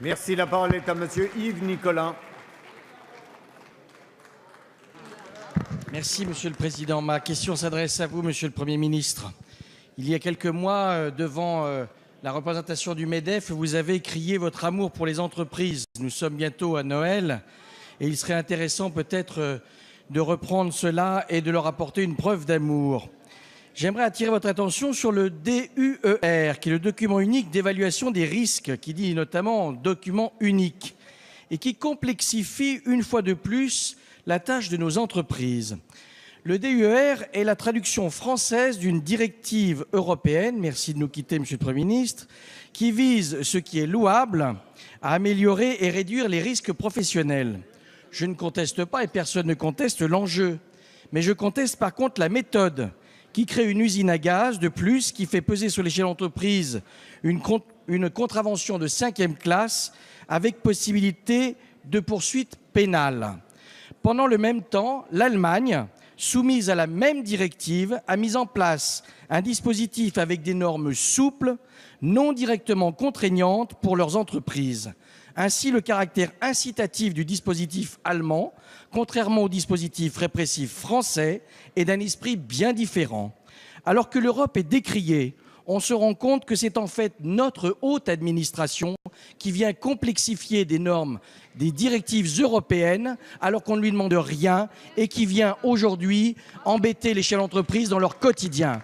Merci. La parole est à monsieur Yves Nicolin. Merci, Monsieur le Président. Ma question s'adresse à vous, Monsieur le Premier ministre. Il y a quelques mois, devant la représentation du MEDEF, vous avez crié votre amour pour les entreprises. Nous sommes bientôt à Noël et il serait intéressant peut-être de reprendre cela et de leur apporter une preuve d'amour. J'aimerais attirer votre attention sur le DUER, qui est le document unique d'évaluation des risques, qui dit notamment document unique, et qui complexifie une fois de plus la tâche de nos entreprises. Le DUER est la traduction française d'une directive européenne, merci de nous quitter Monsieur le Premier ministre, qui vise, ce qui est louable, à améliorer et réduire les risques professionnels. Je ne conteste pas et personne ne conteste l'enjeu, mais je conteste par contre la méthode qui crée une usine à gaz de plus, qui fait peser sur l'échelle d'entreprise une contravention de 5e classe avec possibilité de poursuite pénale. Pendant le même temps, l'Allemagne, soumise à la même directive, a mis en place un dispositif avec des normes souples, non directement contraignantes pour leurs entreprises. Ainsi, le caractère incitatif du dispositif allemand, contrairement au dispositif répressif français, est d'un esprit bien différent. Alors que l'Europe est décriée, on se rend compte que c'est en fait notre haute administration qui vient complexifier des normes, des directives européennes, alors qu'on ne lui demande rien et qui vient aujourd'hui embêter les chefs d'entreprise dans leur quotidien.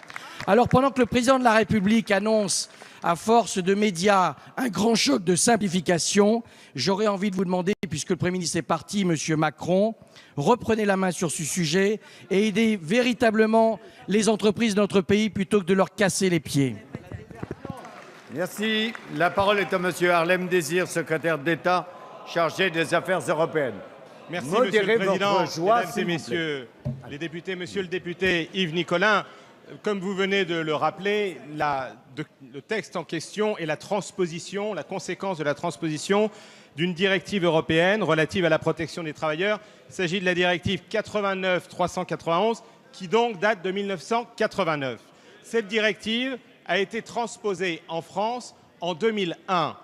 Alors pendant que le président de la République annonce à force de médias un grand choc de simplification, j'aurais envie de vous demander, puisque le Premier ministre est parti, Monsieur Macron, reprenez la main sur ce sujet et aidez véritablement les entreprises de notre pays plutôt que de leur casser les pieds. Merci. La parole est à monsieur Harlem Désir, secrétaire d'État chargé des affaires européennes. Merci, Modérez Monsieur le Président, votre joie, Mesdames et s'il vous Messieurs les députés. Monsieur le député Yves Nicolin, comme vous venez de le rappeler, le texte en question est la transposition, la conséquence de la transposition d'une directive européenne relative à la protection des travailleurs. Il s'agit de la directive 89/391 qui donc date de 1989. Cette directive a été transposée en France en 2001.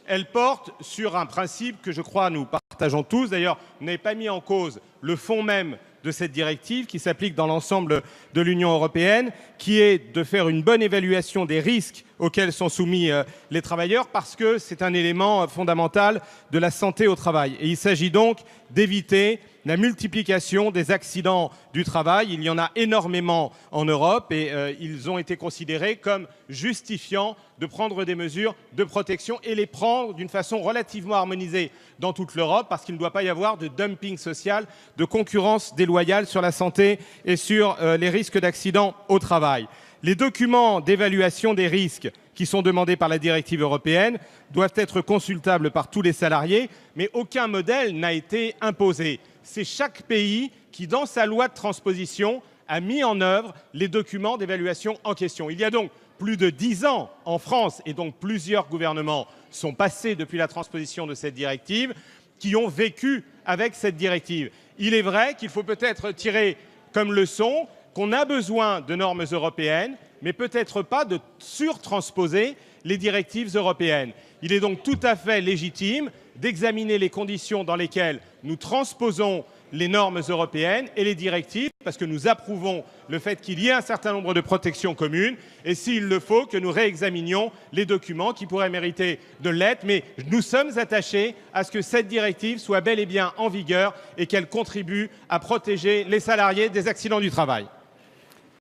Elle porte sur un principe que je crois nous partageons tous. D'ailleurs, vous n'avez pas mis en cause le fond même de cette directive qui s'applique dans l'ensemble de l'Union européenne, qui est de faire une bonne évaluation des risques auxquels sont soumis les travailleurs, parce que c'est un élément fondamental de la santé au travail. Et il s'agit donc d'éviter la multiplication des accidents du travail. Il y en a énormément en Europe et ils ont été considérés comme justifiant de prendre des mesures de protection et les prendre d'une façon relativement harmonisée dans toute l'Europe, parce qu'il ne doit pas y avoir de dumping social, de concurrence déloyale sur la santé et sur les risques d'accidents au travail. Les documents d'évaluation des risques qui sont demandés par la directive européenne doivent être consultables par tous les salariés, mais aucun modèle n'a été imposé. C'est chaque pays qui, dans sa loi de transposition, a mis en œuvre les documents d'évaluation en question. Il y a donc plus de 10 ans en France, et donc plusieurs gouvernements sont passés depuis la transposition de cette directive, qui ont vécu avec cette directive. Il est vrai qu'il faut peut-être tirer comme leçon qu'on a besoin de normes européennes, mais peut-être pas de surtransposer les directives européennes. Il est donc tout à fait légitime d'examiner les conditions dans lesquelles nous transposons les normes européennes et les directives, parce que nous approuvons le fait qu'il y ait un certain nombre de protections communes, et s'il le faut, que nous réexaminions les documents qui pourraient mériter de l'être. Mais nous sommes attachés à ce que cette directive soit bel et bien en vigueur et qu'elle contribue à protéger les salariés des accidents du travail.